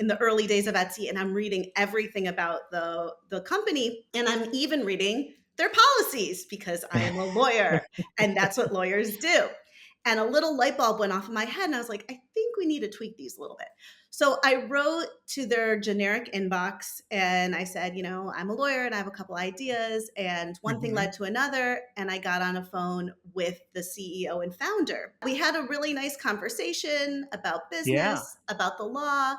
in the early days of Etsy, and I'm reading everything about the company, and I'm even reading their policies because I am a lawyer and that's what lawyers do. And a little light bulb went off in my head and I was like, I think we need to tweak these a little bit. So I wrote to their generic inbox and I said, I'm a lawyer and I have a couple ideas. And one thing led to another. And I got on a phone with the CEO and founder. We had a really nice conversation about business, about the law.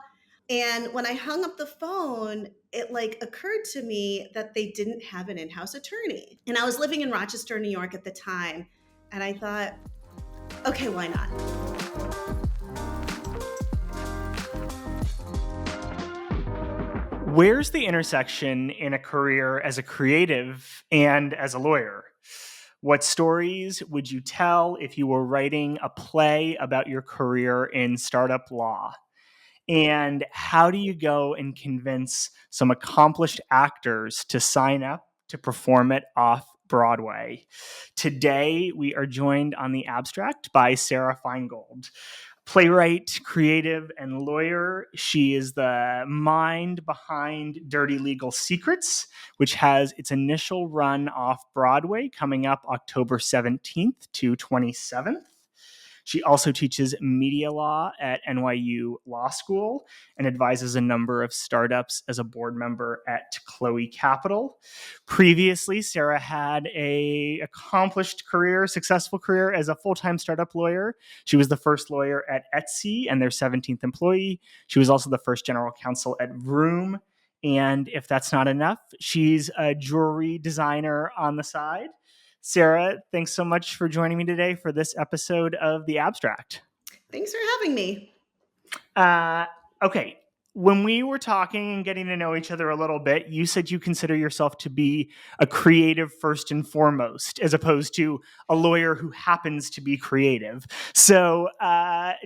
And when I hung up the phone, it occurred to me that they didn't have an in-house attorney. And I was living in Rochester, New York at the time. And I thought, okay, why not? Where's the intersection in a career as a creative and as a lawyer? What stories would you tell if you were writing a play about your career in startup law? And how do you go and convince some accomplished actors to sign up to perform it Off-Broadway? Today, we are joined on the Abstract by Sarah Feingold. Playwright, creative, and lawyer. She is the mind behind Dirty Legal Secrets, which has its initial run off-Broadway coming up October 17th to 27th. She also teaches media law at NYU Law School and advises a number of startups as a board member at Chloe Capital. Previously, Sarah had an accomplished career, successful career as a full-time startup lawyer. She was the first lawyer at Etsy and their 17th employee. She was also the first general counsel at Vroom. And if that's not enough, she's a jewelry designer on the side. Sarah, thanks so much for joining me today for this episode of The Abstract. Thanks for having me. Okay. When we were talking and getting to know each other a little bit, you said you consider yourself to be a creative first and foremost, as opposed to a lawyer who happens to be creative. So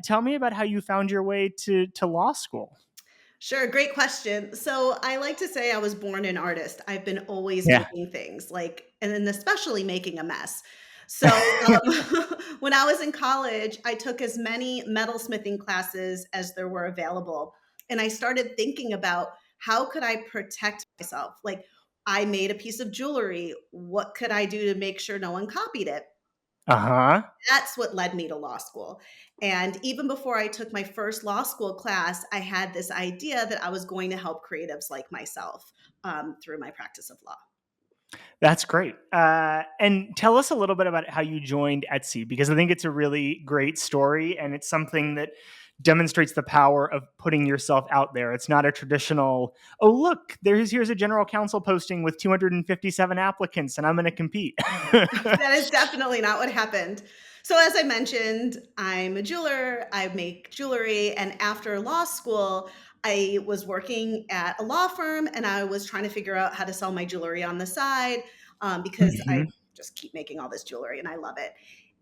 tell me about how you found your way to law school. Sure. Great question. So I like to say I was born an artist. I've been always making things and then especially making a mess. So when I was in college, I took as many metalsmithing classes as there were available. And I started thinking about how could I protect myself? I made a piece of jewelry. What could I do to make sure no one copied it? That's what led me to law school. And even before I took my first law school class, I had this idea that I was going to help creatives like myself through my practice of law. That's great. And tell us a little bit about how you joined Etsy, because I think it's a really great story and it's something that demonstrates the power of putting yourself out there. It's not a traditional, oh, look, here's a general counsel posting with 257 applicants and I'm going to compete. That is definitely not what happened. So as I mentioned, I'm a jeweler. I make jewelry. And after law school, I was working at a law firm and I was trying to figure out how to sell my jewelry on the side because I just keep making all this jewelry and I love it.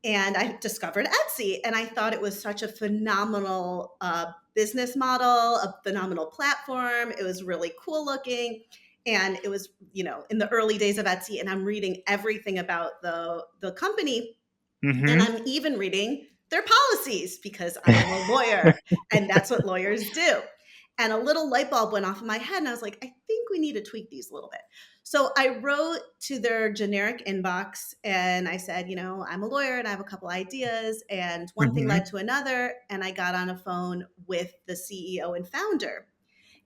And I discovered Etsy and I thought it was such a phenomenal business model, a phenomenal platform. It was really cool looking. And it was, in the early days of Etsy and I'm reading everything about the company. And I'm even reading their policies because I am a lawyer and that's what lawyers do. And a little light bulb went off in my head and I was like, I think we need to tweak these a little bit. So I wrote to their generic inbox and I said, I'm a lawyer and I have a couple ideas. And one thing led to another. And I got on a phone with the CEO and founder.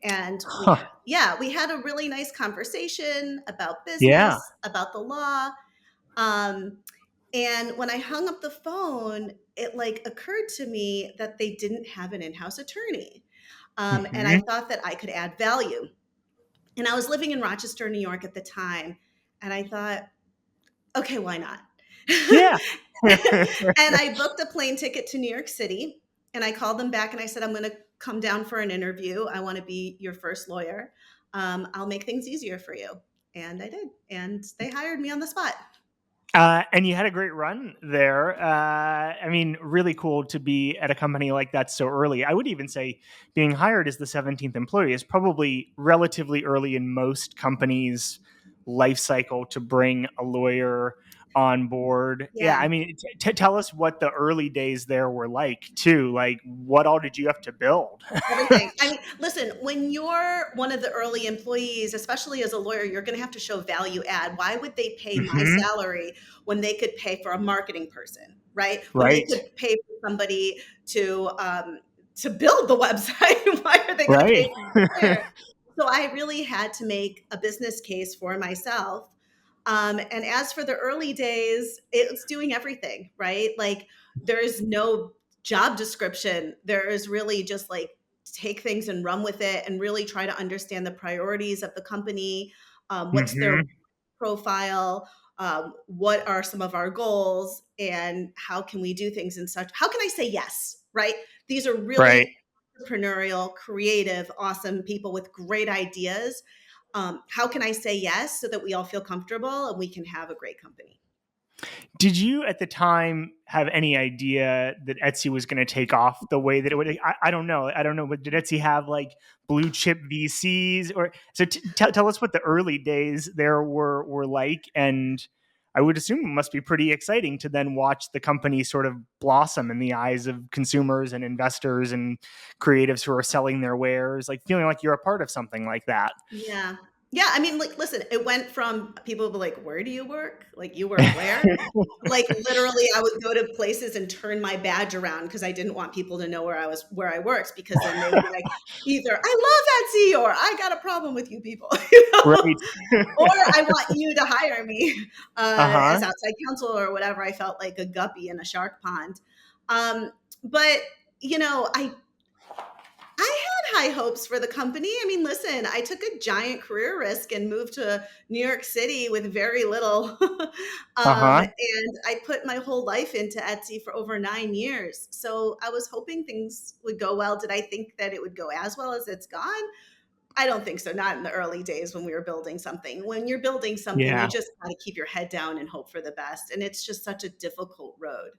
And we had a really nice conversation about business, about the law. And when I hung up the phone, it occurred to me that they didn't have an in-house attorney. And I thought that I could add value. And I was living in Rochester, New York at the time. And I thought, okay, why not? Yeah. And I booked a plane ticket to New York City. And I called them back and I said, I'm going to come down for an interview. I want to be your first lawyer. I'll make things easier for you. And I did. And they hired me on the spot. And you had a great run there. Really cool to be at a company like that so early. I would even say being hired as the 17th employee is probably relatively early in most companies' life cycle to bring a lawyer on board. Yeah, Yeah. I mean, tell us what the early days there were like too. Like, what all did you have to build? Everything. I mean, listen, when you're one of the early employees, especially as a lawyer, you're going to have to show value add. Why would they pay my Hmm. salary when they could pay for a marketing person, right? When they Right. could pay for somebody to build the website? Why are they going to Right. pay for a lawyer? So I really had to make a business case for myself. And as for the early days, it's doing everything, right? Like there's no job description. There is really just like take things and run with it and really try to understand the priorities of the company. What's their Hmm. profile? What are some of our goals? And how can we do things in such, how can I say yes, right? These are Right. really entrepreneurial, creative, awesome people with great ideas. How can I say yes so that we all feel comfortable and we can have a great company? Did you at the time have any idea that Etsy was going to take off the way that it would? I don't know. I don't know. But did Etsy have like blue chip VCs or so? Tell us what the early days there were like, and I would assume it must be pretty exciting to then watch the company sort of blossom in the eyes of consumers and investors and creatives who are selling their wares, like feeling like you're a part of something like that. Yeah. Yeah. I mean, like, listen, it went from people would be like, where do you work? Like, you work where? Like literally, I would go to places and turn my badge around because I didn't want people to know where I worked because then they would be like, either I love Etsy or I got a problem with you people, Right. or I want you to hire me Uh huh. as outside counsel or whatever. I felt like a guppy in a shark pond. Um, but I had high hopes for the company. I mean, listen, I took a giant career risk and moved to New York City with very little. Uh huh. And I put my whole life into Etsy for over 9 years. So I was hoping things would go well. Did I think that it would go as well as it's gone? I don't think so. Not in the early days when we were building something. When you're building something, you Yeah. just got to keep your head down and hope for the best. And it's just such a difficult road.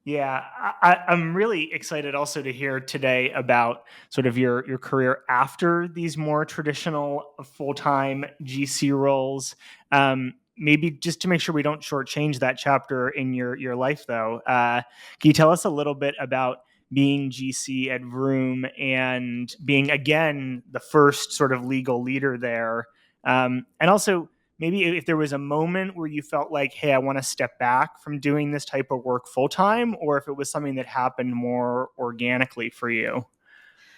Yeah, I'm really excited also to hear today about sort of your career after these more traditional full time GC roles. Maybe just to make sure we don't shortchange that chapter in your life, though. Can you tell us a little bit about being GC at Vroom and being again the first sort of legal leader there, and also maybe if there was a moment where you felt like, hey, I want to step back from doing this type of work full time, or if it was something that happened more organically for you.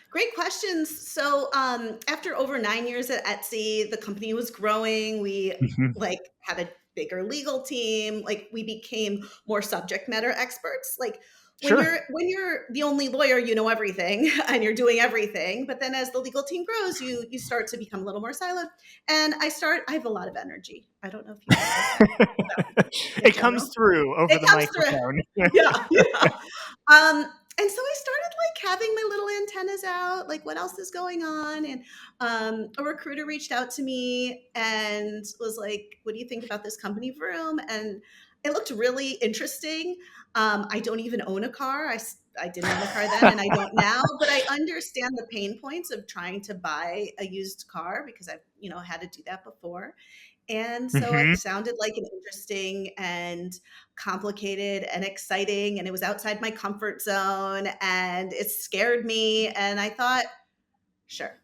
Great questions. So, after over 9 years at Etsy, the company was growing. We Hmm. like had a bigger legal team. Like we became more subject matter experts. Like Sure. when you're the only lawyer, you know everything and you're doing everything. But then as the legal team grows, you start to become a little more siloed. And I have a lot of energy. I don't know if you've noticed that about me in It comes general. through over It the comes through. microphone. Yeah, yeah. And so I started like having my little antennas out, like what else is going on? And a recruiter reached out to me and was like, "What do you think about this company, Vroom?" And it looked really interesting. I don't even own a car. I didn't own a car then, and I don't now. But I understand the pain points of trying to buy a used car because I've had to do that before. And so it Hmm. sounded like an interesting and complicated and exciting, and it was outside my comfort zone, and it scared me. And I thought, sure.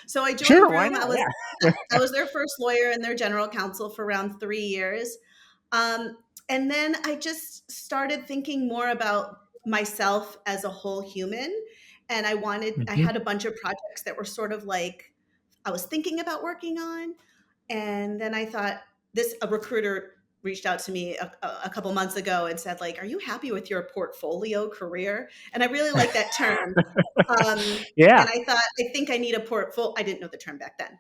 So I joined Sure, why Vroom. not? Yeah, Yeah. I was their first lawyer and their general counsel for around 3 years. Um, and then I just started thinking more about myself as a whole human. And I Hmm. had a bunch of projects that were sort of like I was thinking about working on, and then I thought a recruiter reached out to me a couple months ago and said, like, "Are you happy with your portfolio career?" And I really like that term. And Yeah. I thought, I think I need a portfolio. I didn't know the term back then.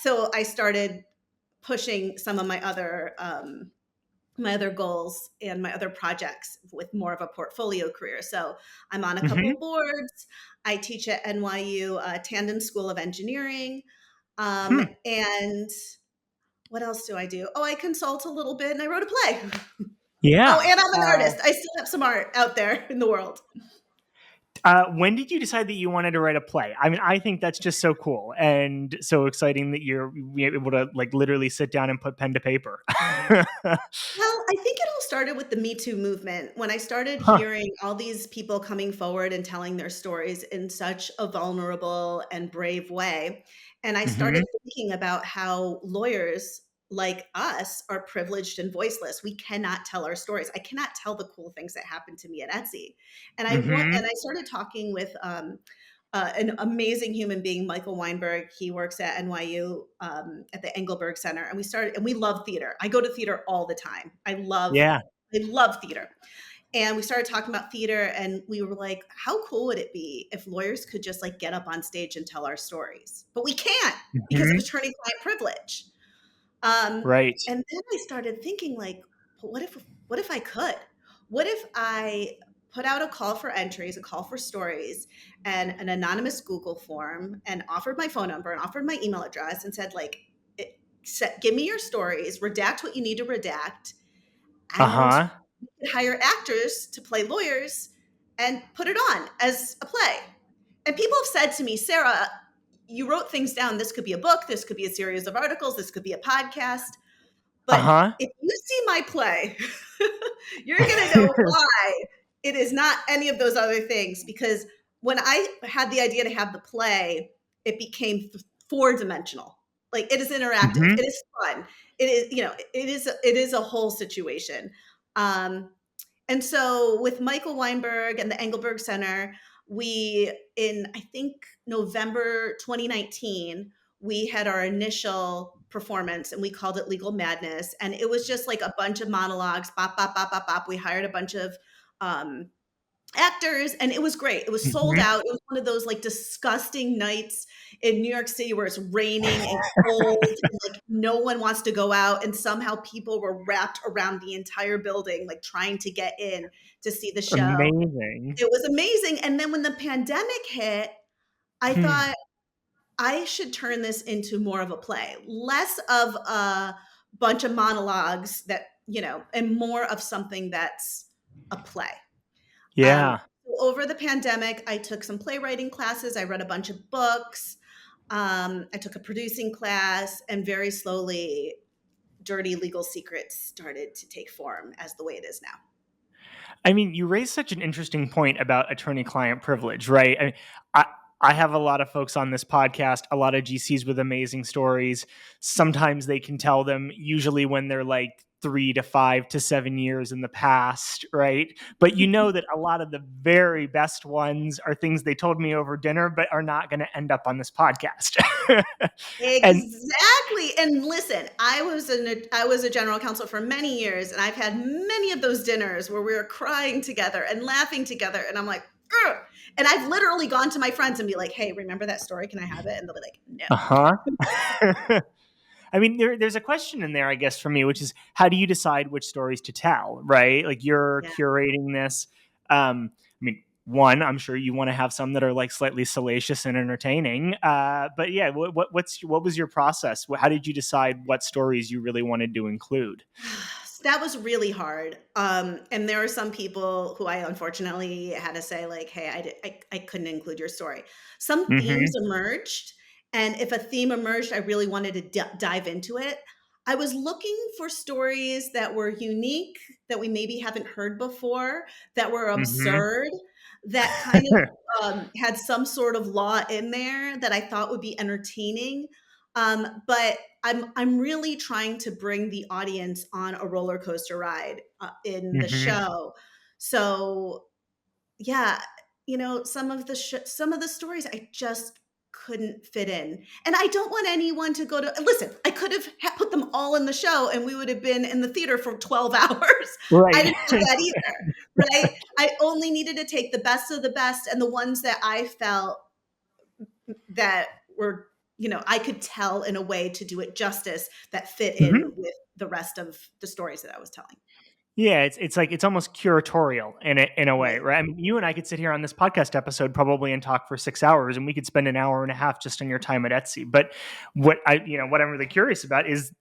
So I started pushing some of my other goals and my other projects with more of a portfolio career. So I'm on a couple Hmm. boards. I teach at NYU Tandon School of Engineering. Hmm. And what else do I do? Oh, I consult a little bit and I wrote a play. Oh, Yeah. and I'm an artist. I still have some art out there in the world. When did you decide that you wanted to write a play? I mean, I think that's just so cool and so exciting that you're able to like literally sit down and put pen to paper. Well, I think it all started with the Me Too movement. When I started Huh. hearing all these people coming forward and telling their stories in such a vulnerable and brave way, and I started Hmm. thinking about how lawyers like us are privileged and voiceless. We cannot tell our stories. I cannot tell the cool things that happened to me at Etsy. And Hmm. I started talking with an amazing human being, Michael Weinberg. He works at NYU at the Engelberg Center, and we love theater. I go to theater all the time. Yeah. I love theater. And we started talking about theater, and we were like, how cool would it be if lawyers could just like get up on stage and tell our stories? But we can't because of Hmm. attorney-client privilege. Right. And then I started thinking like, "But what if I could? What if I put out a call for entries, a call for stories, and an anonymous Google form, and offered my phone number and offered my email address and said like, give me your stories, redact what you need to redact, and Uh-huh. we could hire actors to play lawyers and put it on as a play." And people have said to me, "Sarah, you wrote things down. This could be a book. This could be a series of articles. This could be a podcast. But Uh-huh. if you see my play, you're going to know why it is not any of those other things." Because when I had the idea to have the play, it became four-dimensional. Like, it is interactive. It Hmm. is fun. It is, it is a whole situation. Um, and so with Michael Weinberg and the Engelberg Center, in I think November 2019, we had our initial performance and we called it Legal Madness. And it was just like a bunch of monologues, bop, bop, bop, bop, bop. We hired a bunch of um, actors and it was great. It was sold Hmm. out. It was one of those like disgusting nights in New York City where it's raining and cold and like no one wants to go out, and somehow people were wrapped around the entire building like trying to get in to see the show. Amazing. It was amazing. And then when the pandemic hit, I Hmm. thought I should turn this into more of a play, less of a bunch of monologues and more of something that's a play. Um, Yeah. Over the pandemic, I took some playwriting classes. I read a bunch of books. I took a producing class, and very slowly, Dirty Legal Secrets started to take form as the way it is now. I mean, you raised such an interesting point about attorney-client privilege, right? I, I have a lot of folks on this podcast, a lot of GCs with amazing stories. Sometimes they can tell them, usually when they're like 3 to 5 to 7 years in the past, right? But you know that a lot of the very best ones are things they told me over dinner, but are not going to end up on this podcast. And Exactly. And listen, I was a general counsel for many years, and I've had many of those dinners where we were crying together and laughing together, and I'm like, ugh. And I've literally gone to my friends and be like, "Hey, remember that story? Can I have it?" And they'll be like, "No." uh-huh. I mean, there's a question in there, I guess, for me, which is how do you decide which stories to tell, right? Like you're Yeah. curating this. I mean, one, I'm sure you want to have some that are like slightly salacious and entertaining. But yeah, what was your process? How did you decide what stories you really wanted to include? That was really hard. And there were some people who I unfortunately had to say, like, "Hey, I couldn't include your story." Some themes Hmm. emerged, and if a theme emerged, I really wanted to dive into it. I was looking for stories that were unique, that we maybe haven't heard before, that were Hmm. absurd, that kind of had some sort of law in there that I thought would be entertaining. But I'm really trying to bring the audience on a roller coaster ride in the Hmm. show. So yeah, some of the stories I just couldn't fit in, and I don't want anyone to go to listen. I could have put them all in the show, and we would have been in the theater for 12 hours. I Right. didn't want that either, right? I only needed to take the best of the best and the ones that I felt that were I could tell in a way to do it justice that fit in Hmm. with the rest of the stories that I was telling. Yeah, it's like it's almost curatorial in a way, Right. right? I mean, you and I could sit here on this podcast episode probably and talk for 6 hours, and we could spend an hour and a half just on your time at Etsy. But what I'm really curious about is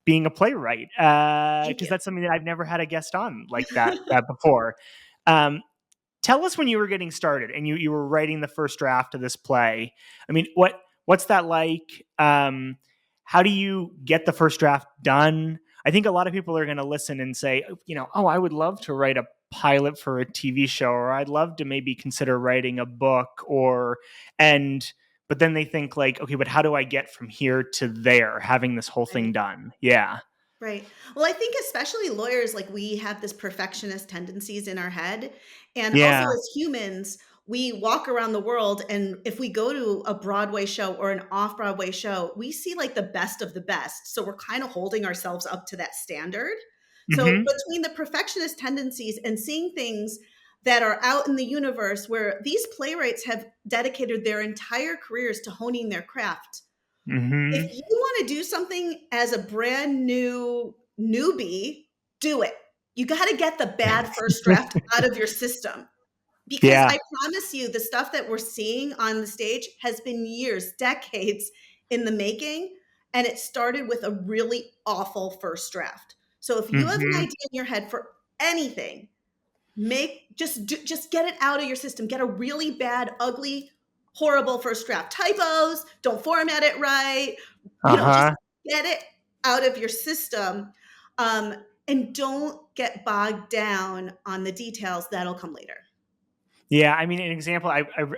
being a playwright, Thank because you. that's something that I've never had a guest on like that before. Um, tell us when you were getting started and you were writing the first draft of this play. I mean, what's that like? How do you get the first draft done? I think a lot of people are going to listen and say, oh, I would love to write a pilot for a TV show, or I'd love to maybe consider writing a book, but then they think like, okay, but how do I get from here to there, having this whole thing Right. done? Yeah. Right. Well, I think especially lawyers, like we have this perfectionist tendencies in our head. And also Yeah. as humans, we walk around the world and if we go to a Broadway show or an off-Broadway show, we see like the best of the best. So we're kind of holding ourselves up to that standard. So Mm-hmm. between the perfectionist tendencies and seeing things that are out in the universe where these playwrights have dedicated their entire careers to honing their craft, if Mm-hmm. you want to do something as a brand new newbie, do it. You got to get the bad first draft out of your system because Yeah. I promise you, the stuff that we're seeing on the stage has been years, decades in the making. And it started with a really awful first draft. So if you have an Mm-hmm. idea in your head for anything, just get it out of your system. Get a really bad, ugly, horrible first draft. Typos, don't format it right, just Uh-huh. get it out of your system. um, and don't get bogged down on the details. That'll come later. Yeah, I mean, an example,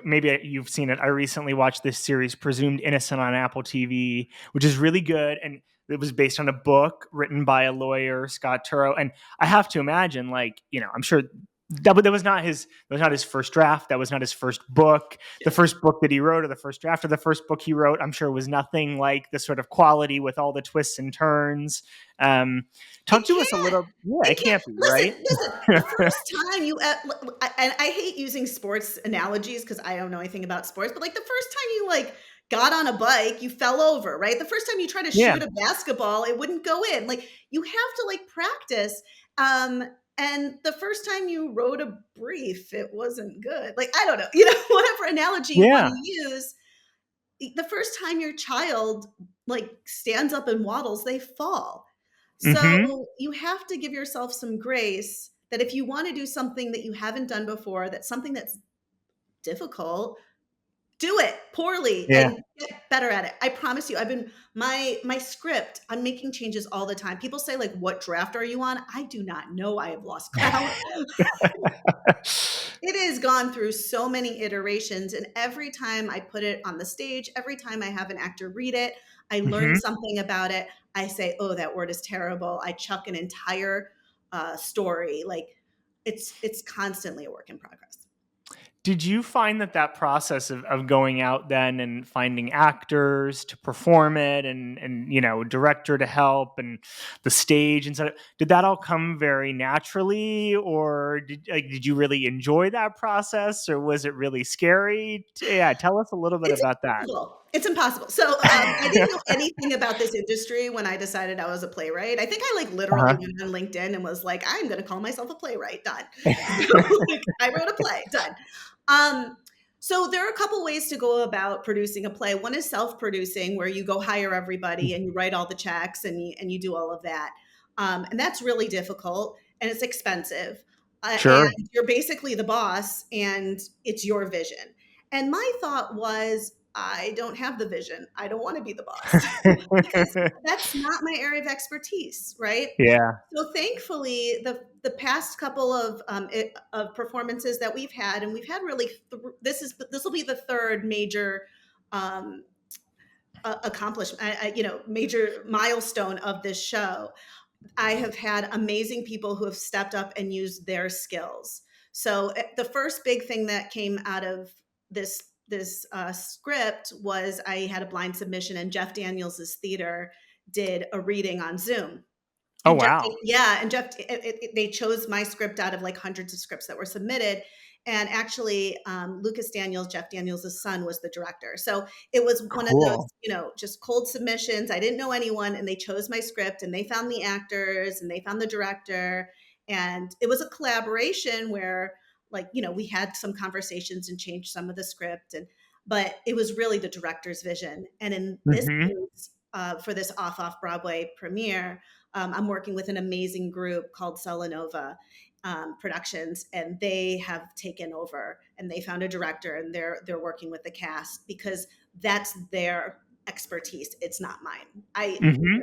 maybe you've seen it. I recently watched this series, Presumed Innocent, on Apple TV, which is really good. And it was based on a book written by a lawyer, Scott Turow. And I have to imagine, like, I'm sure that was not his first draft. That was not his first book. The first book that he wrote, or the first draft of the first book he wrote, I'm sure was nothing like the sort of quality with all the twists and turns. Um, It Talk to us a can't. little. Yeah, It it can't. can't be right. Listen. The first time you, and I hate using sports analogies because I don't know anything about sports, but like the first time you like got on a bike, you fell over, right? The first time you try to Yeah. shoot a basketball, it wouldn't go in. Like you have to like practice. Um, and the first time you wrote a brief, it wasn't good. Like I don't know, whatever analogy you want Yeah. to use. The first time your child like stands up and waddles, they fall. Hmm. So you have to give yourself some grace that if you want to do something that you haven't done before, that's something that's difficult, do it poorly Yeah. and get better at it. I promise you, I've been my script, I'm making changes all the time. People say like, what draft are you on? I do not know. I have lost count. It has gone through so many iterations, and every time I put it on the stage, every time I have an actor read it, I learn Hmm. something about it. I say, "Oh, that word is terrible." I chuck an entire story. Like it's constantly a work in progress. Did you find that process of going out then and finding actors to perform it, and director to help, and the stage and stuff, did that all come very naturally, or did you really enjoy that process, or was it really scary? Yeah, tell us a little bit It's about that. impossible. It's impossible. So I didn't know anything about this industry when I decided I was a playwright. I think I like literally Uh-huh. went on LinkedIn and was like, I'm going to call myself a playwright. Done. Like, I wrote a play. Done. Um, so there are a couple ways to go about producing a play. One is self-producing, where you go hire everybody and you write all the checks and you do all of that. And that's really difficult and it's expensive. And Sure. you're basically the boss and it's your vision. And my thought was, I don't have the vision. I don't want to be the boss because that's not my area of expertise, right? Yeah. So thankfully, the past couple of performances that we've had, and we've had really this will be the third major um, accomplishment, major milestone of this show. I have had amazing people who have stepped up and used their skills. So the first big thing that came out of this script was I had a blind submission, and Jeff Daniels' theater did a reading on Zoom. Oh, And Jeff, wow. yeah, and Jeff, they chose my script out of like hundreds of scripts that were submitted. And actually, Lucas Daniels, Jeff Daniels' son, was the director. So it was one of those, Cool. just cold submissions. I didn't know anyone, and they chose my script, and they found the actors, and they found the director, and it was a collaboration where, like, we had some conversations and changed some of the script, but it was really the director's vision. And in this Hmm. case, for this Off Broadway premiere, I'm working with an amazing group called Celanova, productions, and they have taken over, and they found a director, and they're working with the cast because that's their expertise. It's not mine. Mm-hmm.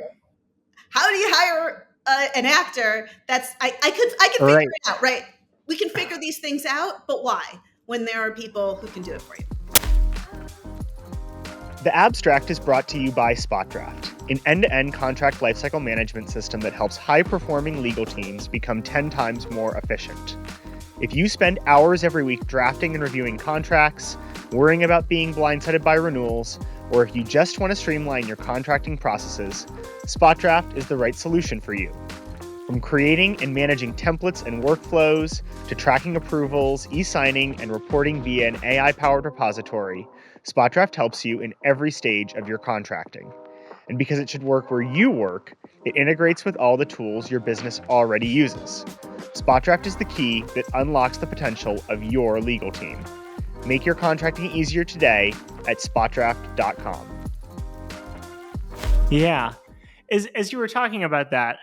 How do you hire an actor? I can figure Right. it out, right? We can figure these things out, but why? When there are people who can do it for you. The Abstract is brought to you by SpotDraft, an end-to-end contract lifecycle management system that helps high-performing legal teams become 10 times more efficient. If you spend hours every week drafting and reviewing contracts, worrying about being blindsided by renewals, or if you just want to streamline your contracting processes, SpotDraft is the right solution for you. From creating and managing templates and workflows, to tracking approvals, e-signing, and reporting via an AI-powered repository, SpotDraft helps you in every stage of your contracting. And because it should work where you work, it integrates with all the tools your business already uses. SpotDraft is the key that unlocks the potential of your legal team. Make your contracting easier today at spotdraft.com. Yeah. As you were talking about that,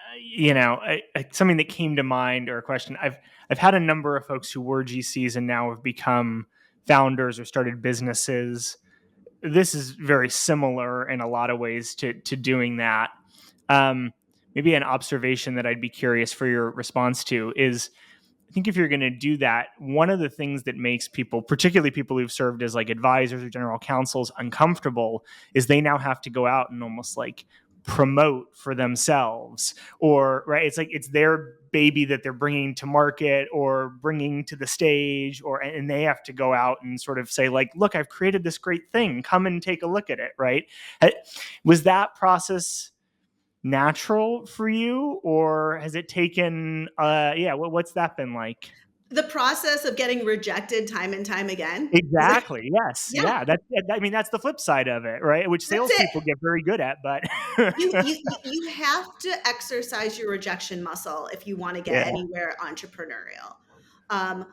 something that came to mind, or a question, I've had a number of folks who were GCs and now have become founders or started businesses. This is very similar in a lot of ways to doing that. Maybe an observation that I'd be curious for your response to is, I think if you're going to do that, one of the things that makes people, particularly people who've served as like advisors or general counsels, uncomfortable is they now have to go out and almost like promote for themselves, or right, it's like it's their baby that they're bringing to market or bringing to the stage, and they have to go out and sort of say like, look, I've created this great thing, come and take a look at it, right? Was that process natural for you, or has it taken what's that been like? The process of getting rejected time and time again. Exactly. Yes. Yeah, Yeah. That's the flip side of it, right? Which that's it. salespeople get very good at, but You have to exercise your rejection muscle if you want to get yeah. anywhere entrepreneurial. Um,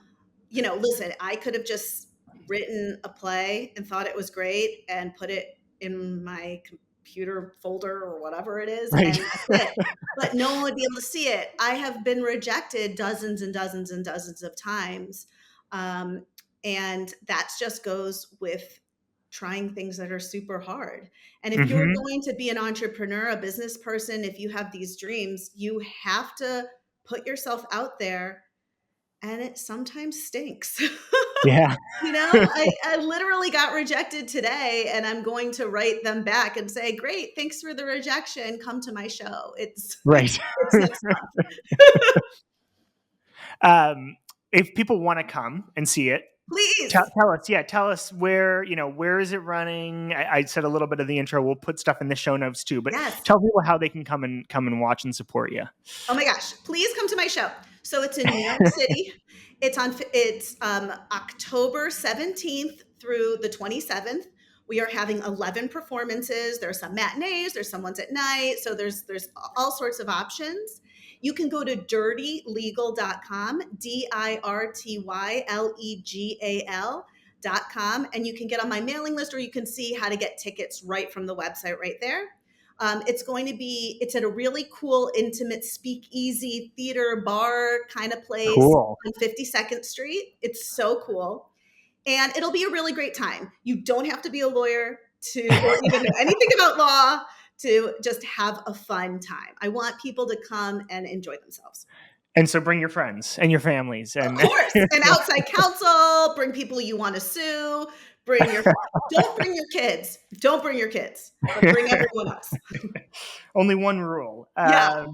listen, I could have just written a play and thought it was great and put it in my computer folder or whatever it is, Right. and that's it. But no one would be able to see it. I have been rejected dozens and dozens and dozens of times. Um, and that just goes with trying things that are super hard. And if you're Mm-hmm. going to be an entrepreneur, a business person, if you have these dreams, you have to put yourself out there, and it sometimes stinks. Yeah. I literally got rejected today, and I'm going to write them back and say, great, thanks for the rejection. Come to my show. It's Right. it's next month. If people want to come and see it, Please. tell us where is it running? I said a little bit of the intro. We'll put stuff in the show notes too, but Yes. tell people how they can come and watch and support you. Oh my gosh, please come to my show. So it's in New York City. It's October 17th through the 27th. We are having 11 performances. There's some matinees, there's some ones at night. So there's all sorts of options. You can go to dirtylegal.com, dirtylegal.com, and you can get on my mailing list, or you can see how to get tickets right from the website right there. It's at a really cool, intimate speakeasy theater bar kind of place Cool. on 52nd Street. It's so cool. And it'll be a really great time. You don't have to be a lawyer or even know anything about law to just have a fun time. I want people to come and enjoy themselves. And so bring your friends and your families. Of course. And outside counsel, bring people you want to sue. Don't bring your kids. Don't bring your kids, but bring everyone else. Only one rule. Yeah.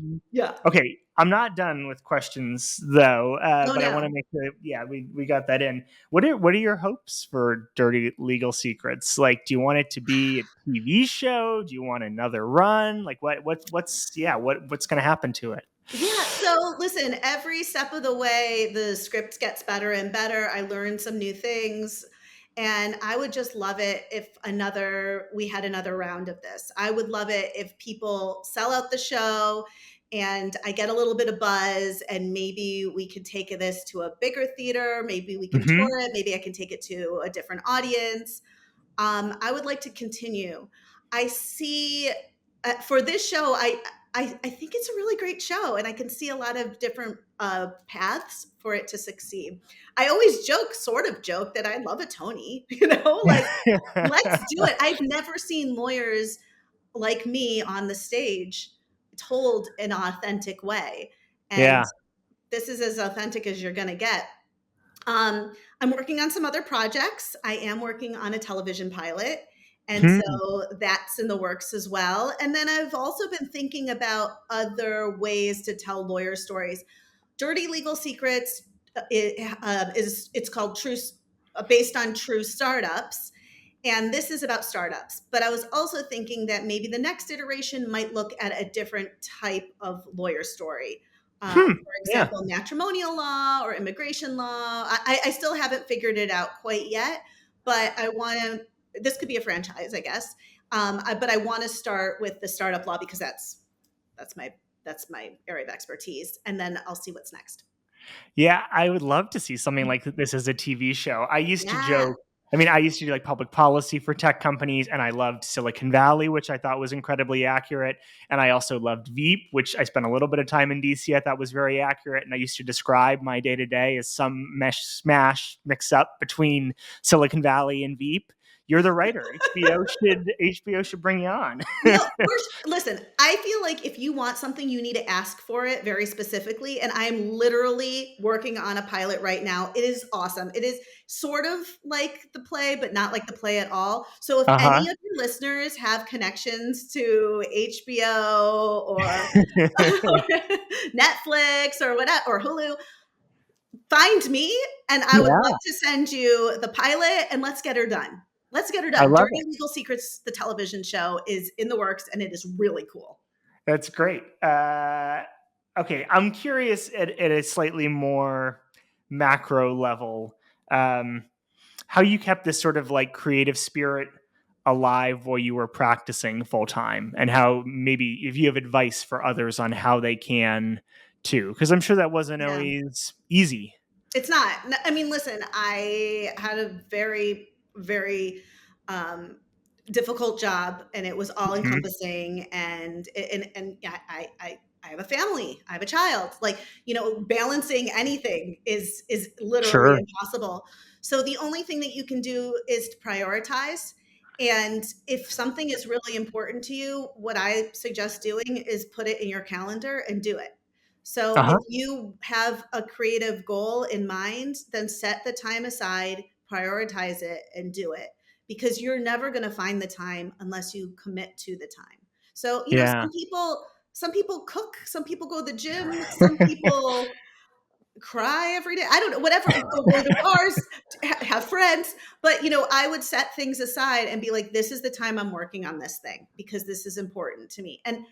Okay, I'm not done with questions though, but I want to No. make sure. Yeah, we got that in. What are your hopes for Dirty Legal Secrets? Like, do you want it to be a TV show? Do you want another run? Like, what's going to happen to it? Yeah. So listen, every step of the way, the script gets better and better. I learned some new things. And I would just love it if we had another round of this. I would love it if people sell out the show and I get a little bit of buzz, and maybe we could take this to a bigger theater. Maybe we can tour it. Maybe I can take it to a different audience. I would like to continue. I see for this show, I think it's a really great show, and I can see a lot of different paths for it to succeed. I always joke, sort of joke, that I love a Tony. Like, let's do it. I've never seen lawyers like me on the stage told an authentic way, and Yeah. this is as authentic as you're going to get. I'm working on some other projects. I am working on a television pilot. And Hmm. so that's in the works as well. And then I've also been thinking about other ways to tell lawyer stories. Dirty Legal Secrets is it's called based on true startups, and this is about startups. But I was also thinking that maybe the next iteration might look at a different type of lawyer story. Hmm. For Yeah. example, matrimonial law or immigration law. I still haven't figured it out quite yet, but I want to. This could be a franchise, I guess. But I want to start with the startup law because that's my that's my area of expertise, and then I'll see what's next. Yeah, I would love to see something like this as a TV show. I used to Yeah, joke. I mean, I used to do like public policy for tech companies, and I loved Silicon Valley, which I thought was incredibly accurate. And I also loved Veep, which I spent a little bit of time in DC. I thought was very accurate. And I used to describe my day to day as some mesh smash mix up between Silicon Valley and Veep. You're the writer. HBO should bring you on. no, listen, I feel like if you want something, you need to ask for it very specifically. And I'm literally working on a pilot right now. It is awesome. It is sort of like the play, but not like the play at all. So if Uh any huh. of your listeners have connections to HBO or Netflix or whatever, or Hulu, find me and I would love Yeah, to send you the pilot and let's get her done. Let's get her I done. love Dirty it. Legal Secrets, the television show, is in the works and it is really cool. That's great. Okay, I'm curious at a slightly more macro level, um, how you kept this sort of like creative spirit alive while you were practicing full time, and how maybe if you have advice for others on how they can too, because I'm sure that wasn't Yeah. always easy. It's not. I mean, listen, I had a very, very difficult job, and it was all Mhm. encompassing. And yeah, I have a family. I have a child. Like, balancing anything is literally Sure. impossible. So the only thing that you can do is to prioritize. And if something is really important to you, what I suggest doing is put it in your calendar and do it. So Uh if huh. you have a creative goal in mind, then set the time aside, prioritize it, and do it because you're never going to find the time unless you commit to the time. So, Yeah. some people cook, some people go to the gym, some people cry every day. I don't know, whatever, go to bars, have friends. But, I would set things aside and be like, this is the time I'm working on this thing because this is important to me. And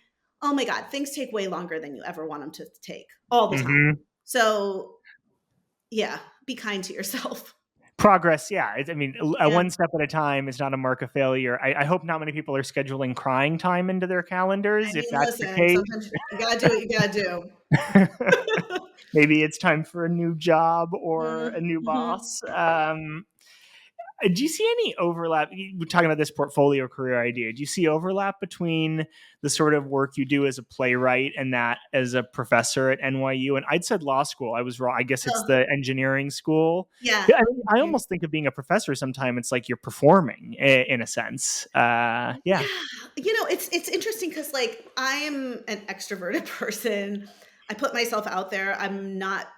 oh my God, things take way longer than you ever want them to take all the time. Hmm. So, yeah, be kind to yourself. Progress, yeah. I mean, Yeah. one step at a time is not a mark of failure. I hope not many people are scheduling crying time into their I calendars. If mean, that's the listen, case, sometimes you gotta do what you gotta do. maybe it's time for a new job or a new Mhm. boss. Do you see any overlap? We're talking about this portfolio career idea. Do you see overlap between the sort of work you do as a playwright and that as a professor at NYU? And I'd said law school. I was wrong. I guess it's Oh, the engineering school. yeah. Yeah, I mean, I almost think of being a professor sometimes. It's like you're performing in a sense. Yeah. Yeah, it's interesting because like I am an extroverted person. I put myself out there. I'm not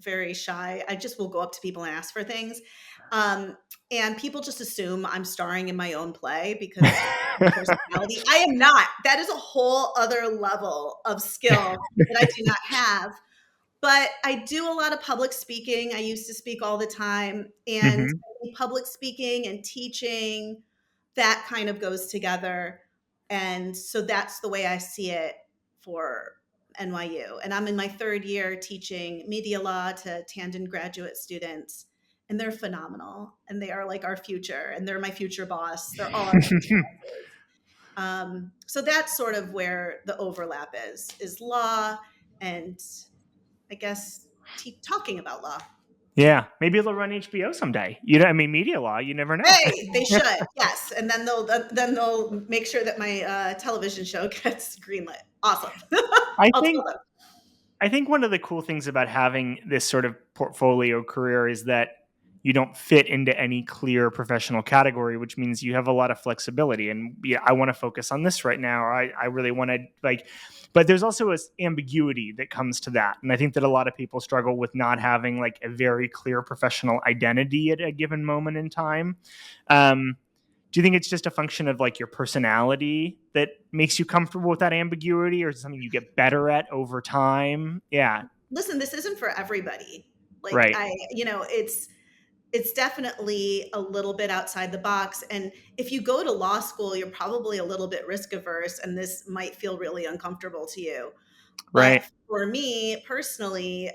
very shy. I just will go up to people and ask for things. Um, and people just assume I'm starring in my own play because of my personality. I am not. That is a whole other level of skill that I do not have. But I do a lot of public speaking. I used to speak all the time. And Hmm. public speaking and teaching, that kind of goes together. And so that's the way I see it for NYU. And I'm in my third year teaching media law to Tandon graduate students. And they're phenomenal. And they are like our future. And they're my future boss. They're all our future bosses. So that's sort of where the overlap is law and I guess talking about law. Yeah, maybe they'll run HBO someday. I mean, media law. You never know. Hey, they should, yes, and then they'll make sure that my television show gets greenlit. Awesome. I I'll tell think them. I think one of the cool things about having this sort of portfolio career is that you don't fit into any clear professional category, which means you have a lot of flexibility. And yeah, I want to focus on this right now. Or I really want to but there's also a ambiguity that comes to that. And I think that a lot of people struggle with not having like a very clear professional identity at a given moment in time. Do you think it's just a function of like your personality that makes you comfortable with that ambiguity, or is it something you get better at over time? Yeah. Listen, this isn't for everybody. Like Right. it's definitely a little bit outside the box. And if you go to law school, you're probably a little bit risk averse, and this might feel really uncomfortable to you. But Right. for me personally,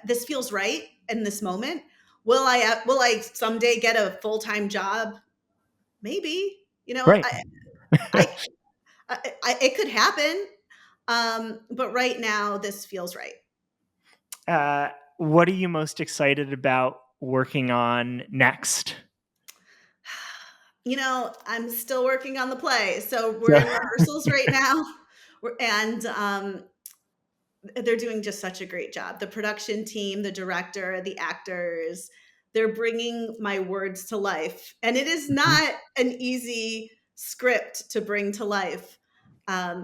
this feels right in this moment. Will I someday get a full-time job? Maybe. Right. I, it could happen. But right now, this feels right. What are you most excited about working on next? I'm still working on the play, so we're So- in rehearsals right now, and they're doing just such a great job. The production team, the director, the actors, they're bringing my words to life, and it is not an easy script to bring to life.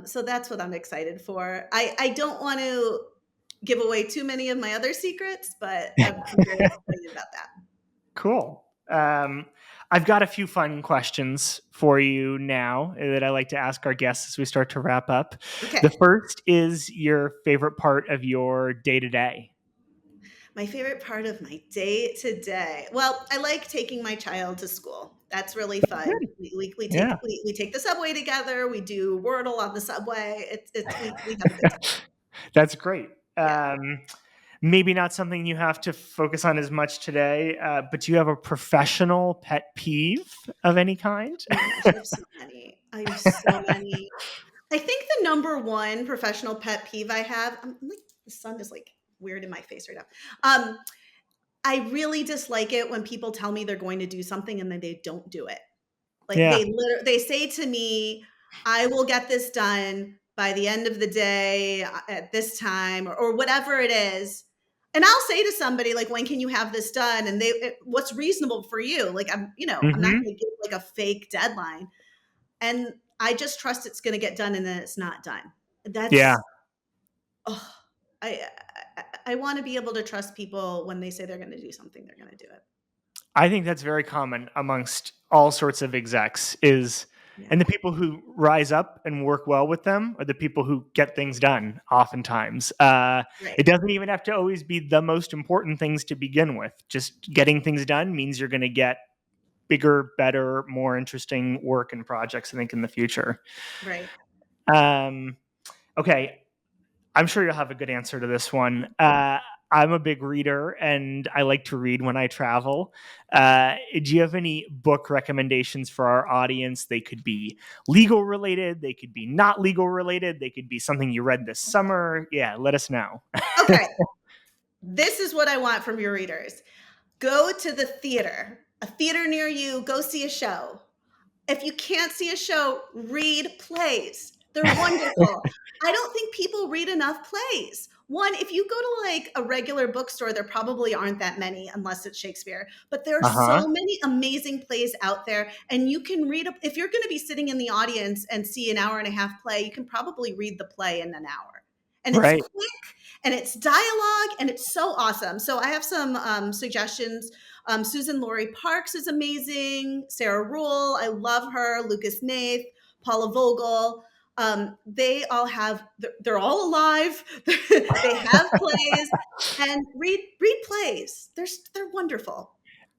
So that's what I'm excited for. I don't want to give away too many of my other secrets, but I'm very excited about that. Cool. I've got a few fun questions for you now that I like to ask our guests as we start to wrap up. The Okay. first is your favorite part of your day to day. My favorite part of my day to day. Well, I like taking my child to school. That's really fun. Good. We Yeah. take the subway together. We do Wordle on the subway. We have a good time. That's great. Yeah. Maybe not something you have to focus on as much today, but do you have a professional pet peeve of any kind? Oh my gosh, I have so many. I have so many. I think the number one professional pet peeve I have, I'm like, the sun is like weird in my face right now. I really dislike it when people tell me they're going to do something and then they don't do it. Like Yeah. they say to me, "I will get this done by the end of the day at this time," or whatever it is. And I'll say to somebody like, "When can you have this done?" And what's reasonable for you? Like I'm not Hmm. going to give like a fake deadline. And I just trust it's going to get done, and then it's not done. Yeah. That's oh, I I want to be able to trust people when they say they're going to do something, they're going to do it. I think that's very common amongst all sorts of execs Yeah. and the people who rise up and work well with them are the people who get things done oftentimes. It Right. doesn't even have to always be the most important things to begin with. Just getting things done means you're going to get bigger, better, more interesting work and projects, I think, in the future. Right. Um, okay. I'm sure you'll have a good answer to this one. I'm a big reader and I like to read when I travel. Do you have any book recommendations for our audience? They could be legal related, they could be not legal related, they could be something you read this summer. Yeah, let us know. Okay. This is what I want from your readers. Go to the theater, a theater near you, go see a show. If you can't see a show, read plays. They're wonderful. I don't think people read enough plays. One, if you go to like a regular bookstore, there probably aren't that many unless it's Shakespeare, but there are Uh huh. so many amazing plays out there. And you can if you're going to be sitting in the audience and see an hour and a half play, you can probably read the play in an hour. And it's Right. quick and it's dialogue and it's so awesome. So I have some suggestions. Susan Laurie Parks is amazing. Sarah Rule, I love her. Lucas Nath, Paula Vogel. They all they're all alive. They have plays and read plays. They're wonderful.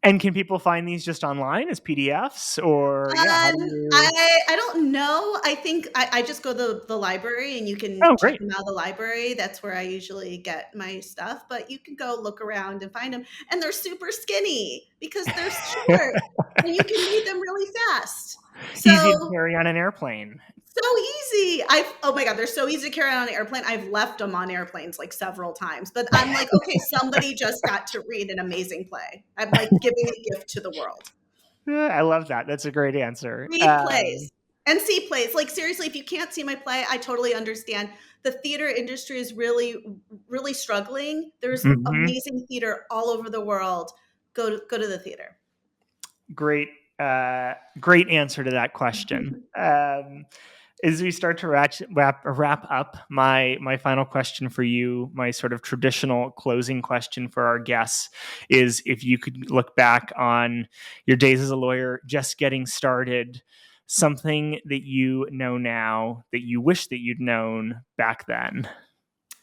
And can people find these just online as PDFs or yeah, how do you? I don't know. I think I just go to the library and you can Oh, check great. them out of the library. That's where I usually get my stuff, but you can go look around and find them. And they're super skinny because they're short and you can read them really fast. Easy to So carry on an airplane. so easy. Oh my God, they're so easy to carry on an airplane. I've left them on airplanes like several times, but I'm like, okay, somebody just got to read an amazing play. I'm like giving a gift to the world. I love that. That's a great answer. Read plays and see plays. Like seriously, if you can't see my play, I totally understand. The theater industry is really, really struggling. There's Mhm. amazing theater all over the world. Go to the theater. Great, great answer to that question. As we start to wrap up, my final question for you, my sort of traditional closing question for our guests, is if you could look back on your days as a lawyer, just getting started, something that you know now that you wish that you'd known back then.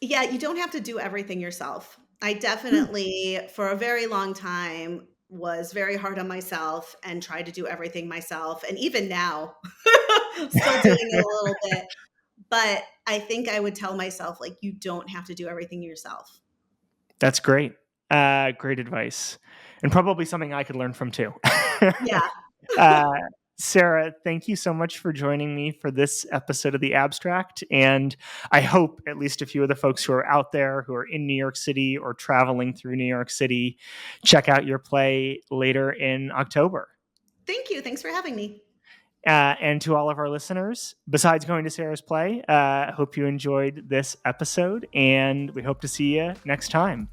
Yeah, you don't have to do everything yourself. I Hmm. definitely, for a very long time, was very hard on myself and tried to do everything myself. And even now, still doing it a little bit. But I think I would tell myself, like, you don't have to do everything yourself. That's great. Great advice, and probably something I could learn from too. Yeah. uh, Sarah, thank you so much for joining me for this episode of The Abstract. And I hope at least a few of the folks who are out there who are in New York City or traveling through New York City check out your play later in October. Thank you. Thanks for having me. And to all of our listeners, besides going to Sarah's play, hope you enjoyed this episode, and we hope to see you next time.